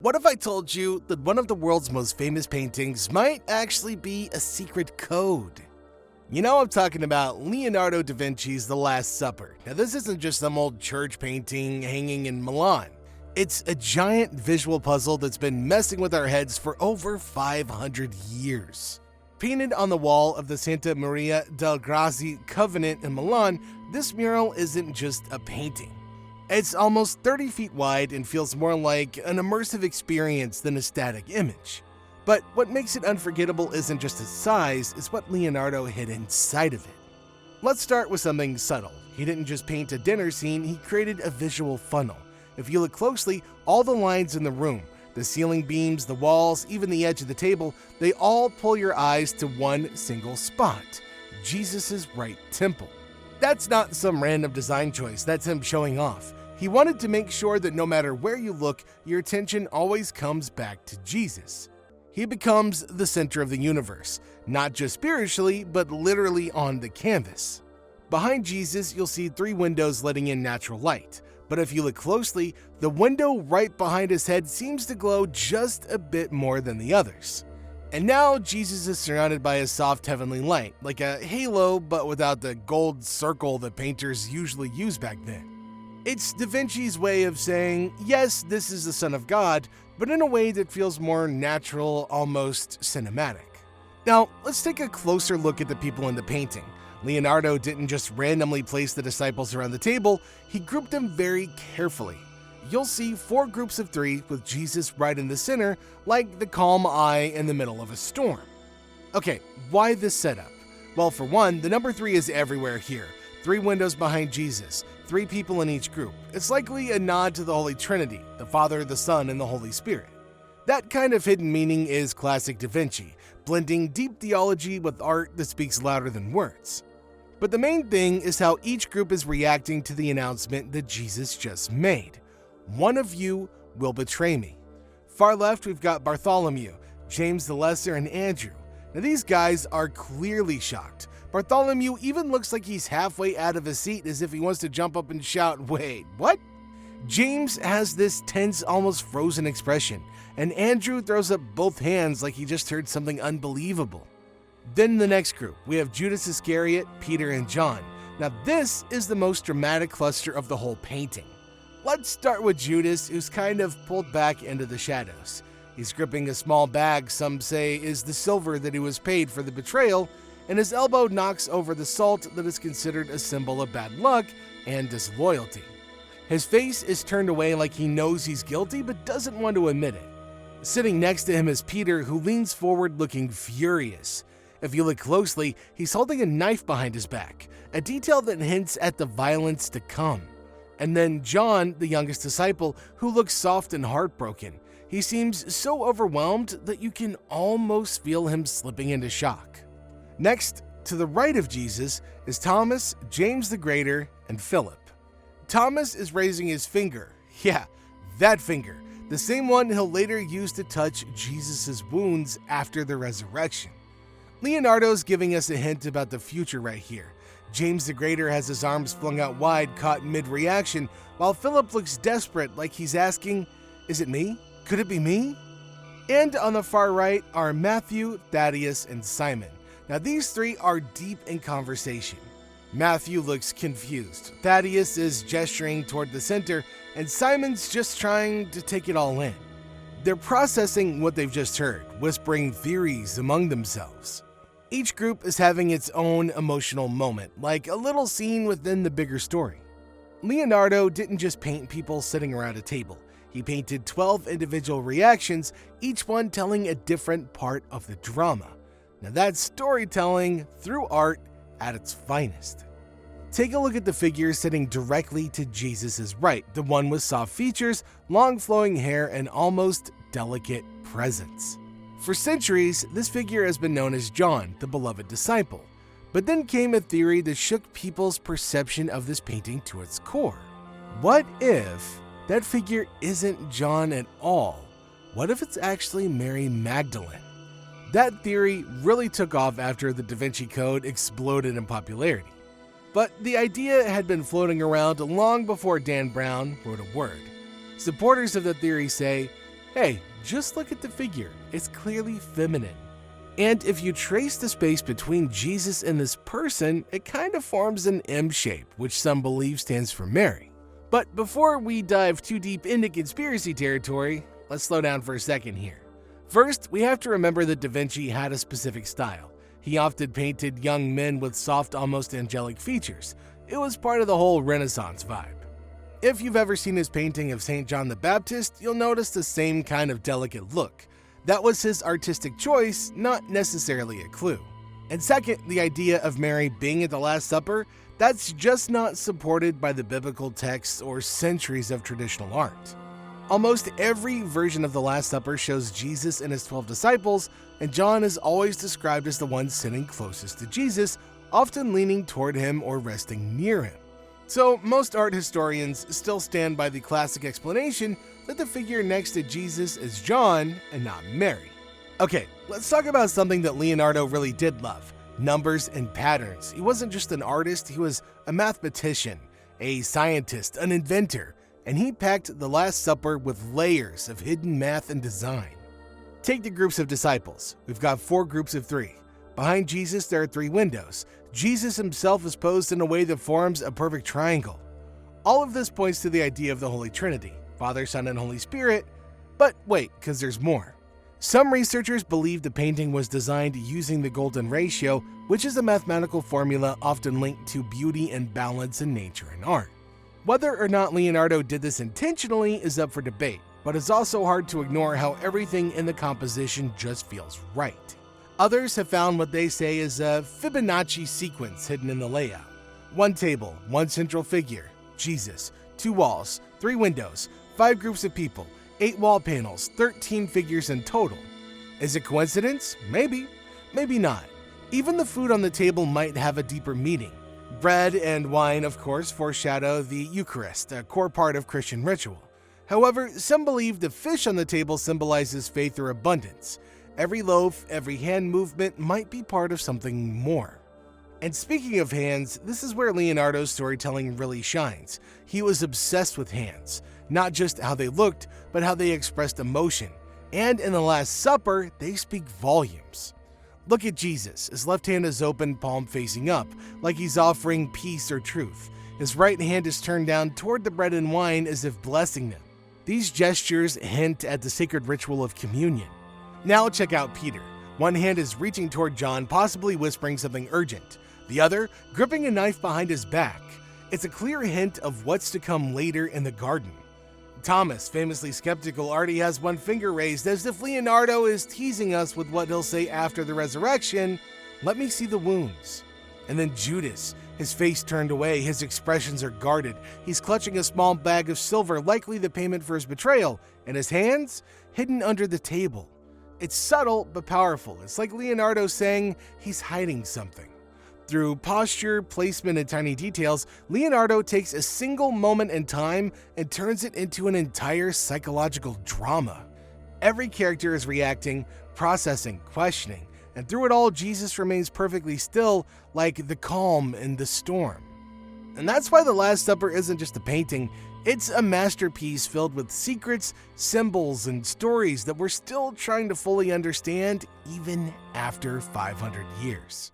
What if I told you that one of the world's most famous paintings might actually be a secret code? I'm talking about Leonardo da Vinci's The Last Supper. Now, this isn't just some old church painting hanging in Milan. It's a giant visual puzzle that's been messing with our heads for over 500 years. Painted on the wall of the Santa Maria del Grazie Convent in Milan, this mural isn't just a painting. It's almost 30 feet wide and feels more like an immersive experience than a static image. But what makes it unforgettable isn't just its size, it's what Leonardo hid inside of it. Let's start with something subtle. He didn't just paint a dinner scene, he created a visual funnel. If you look closely, all the lines in the room, the ceiling beams, the walls, even the edge of the table, they all pull your eyes to one single spot: Jesus' right temple. That's not some random design choice, that's him showing off. He wanted to make sure that no matter where you look, your attention always comes back to Jesus. He becomes the center of the universe, not just spiritually, but literally on the canvas. Behind Jesus, you'll see 3 windows letting in natural light. But if you look closely, the window right behind his head seems to glow just a bit more than the others. And now Jesus is surrounded by a soft heavenly light, like a halo but without the gold circle that painters usually used back then. It's Da Vinci's way of saying, yes, this is the Son of God, but in a way that feels more natural, almost cinematic. Now, let's take a closer look at the people in the painting. Leonardo didn't just randomly place the disciples around the table, he grouped them very carefully. You'll see 4 groups of 3 with Jesus right in the center, like the calm eye in the middle of a storm. Okay, why this setup? Well, for one, the number 3 is everywhere here. 3 windows behind Jesus, 3 people in each group. It's likely a nod to the Holy Trinity, the Father, the Son, and the Holy Spirit. That kind of hidden meaning is classic Da Vinci, blending deep theology with art that speaks louder than words. But the main thing is how each group is reacting to the announcement that Jesus just made. One of you will betray me. Far left, we've got Bartholomew, James the Lesser, and Andrew. Now these guys are clearly shocked. Bartholomew even looks like he's halfway out of his seat as if he wants to jump up and shout, "Wait, what?" James has this tense, almost frozen expression, and Andrew throws up both hands like he just heard something unbelievable. Then the next group, we have Judas Iscariot, Peter, and John. Now this is the most dramatic cluster of the whole painting. Let's start with Judas, who's kind of pulled back into the shadows. He's gripping a small bag some say is the silver that he was paid for the betrayal, and his elbow knocks over the salt that is considered a symbol of bad luck and disloyalty. His face is turned away like he knows he's guilty but doesn't want to admit it. Sitting next to him is Peter, who leans forward looking furious. If you look closely, he's holding a knife behind his back, a detail that hints at the violence to come. And then John, the youngest disciple, who looks soft and heartbroken. He seems so overwhelmed that you can almost feel him slipping into shock. Next, to the right of Jesus, is Thomas, James the Greater, and Philip. Thomas is raising his finger. Yeah, that finger. The same one he'll later use to touch Jesus' wounds after the resurrection. Leonardo's giving us a hint about the future right here. James the Greater has his arms flung out wide, caught mid-reaction, while Philip looks desperate, like he's asking, "Is it me? Could it be me?" And on the far right are Matthew, Thaddeus, and Simon. Now these 3 are deep in conversation. Matthew looks confused, Thaddeus is gesturing toward the center, and Simon's just trying to take it all in. They're processing what they've just heard, whispering theories among themselves. Each group is having its own emotional moment, like a little scene within the bigger story. Leonardo didn't just paint people sitting around a table. He painted 12 individual reactions, each one telling a different part of the drama. Now that's storytelling through art at its finest. Take a look at the figure sitting directly to Jesus' right, the one with soft features, long flowing hair, and almost delicate presence. For centuries, this figure has been known as John, the beloved disciple. But then came a theory that shook people's perception of this painting to its core. What if that figure isn't John at all? What if it's actually Mary Magdalene? That theory really took off after the Da Vinci Code exploded in popularity. But the idea had been floating around long before Dan Brown wrote a word. Supporters of the theory say, Hey, just look at the figure, it's clearly feminine. And if you trace the space between Jesus and this person, it kind of forms an M shape, which some believe stands for Mary. But before we dive too deep into conspiracy territory, let's slow down for a second here. First, we have to remember that Da Vinci had a specific style. He often painted young men with soft, almost angelic features. It was part of the whole Renaissance vibe. If you've ever seen his painting of St. John the Baptist, you'll notice the same kind of delicate look. That was his artistic choice, not necessarily a clue. And second, the idea of Mary being at the Last Supper, that's just not supported by the biblical texts or centuries of traditional art. Almost every version of the Last Supper shows Jesus and his 12 disciples, and John is always described as the one sitting closest to Jesus, often leaning toward him or resting near him. So most art historians still stand by the classic explanation that the figure next to Jesus is John and not Mary. Okay, let's talk about something that Leonardo really did love: numbers and patterns. He wasn't just an artist, he was a mathematician, a scientist, an inventor, and he packed the Last Supper with layers of hidden math and design. Take the groups of disciples. We've got 4 groups of 3. Behind Jesus, there are 3 windows. Jesus himself is posed in a way that forms a perfect triangle. All of this points to the idea of the Holy Trinity, Father, Son, and Holy Spirit. But wait, because there's more. Some researchers believe the painting was designed using the golden ratio, which is a mathematical formula often linked to beauty and balance in nature and art. Whether or not Leonardo did this intentionally is up for debate, but it's also hard to ignore how everything in the composition just feels right. Others have found what they say is a Fibonacci sequence hidden in the layout. 1 table, 1 central figure, Jesus, 2 walls, 3 windows, 5 groups of people, 8 wall panels, 13 figures in total. Is it coincidence? Maybe, maybe not. Even the food on the table might have a deeper meaning. Bread and wine, of course, foreshadow the Eucharist, a core part of Christian ritual. However, some believe the fish on the table symbolizes faith or abundance. Every loaf, every hand movement might be part of something more. And speaking of hands, this is where Leonardo's storytelling really shines. He was obsessed with hands, not just how they looked, but how they expressed emotion. And in the Last Supper, they speak volumes. Look at Jesus. His left hand is open, palm facing up, like he's offering peace or truth. His right hand is turned down toward the bread and wine as if blessing them. These gestures hint at the sacred ritual of communion. Now check out Peter. One hand is reaching toward John, possibly whispering something urgent. The other, gripping a knife behind his back. It's a clear hint of what's to come later in the garden. Thomas, famously skeptical, already has one finger raised as if Leonardo is teasing us with what he'll say after the resurrection: "Let me see the wounds." And then Judas, his face turned away, his expressions are guarded. He's clutching a small bag of silver, likely the payment for his betrayal, and his hands hidden under the table. It's subtle but powerful. It's like Leonardo saying he's hiding something. Through posture, placement, and tiny details, Leonardo takes a single moment in time and turns it into an entire psychological drama. Every character is reacting, processing, questioning, and through it all, Jesus remains perfectly still, like the calm in the storm. And that's why the Last Supper isn't just a painting. It's a masterpiece filled with secrets, symbols, and stories that we're still trying to fully understand even after 500 years.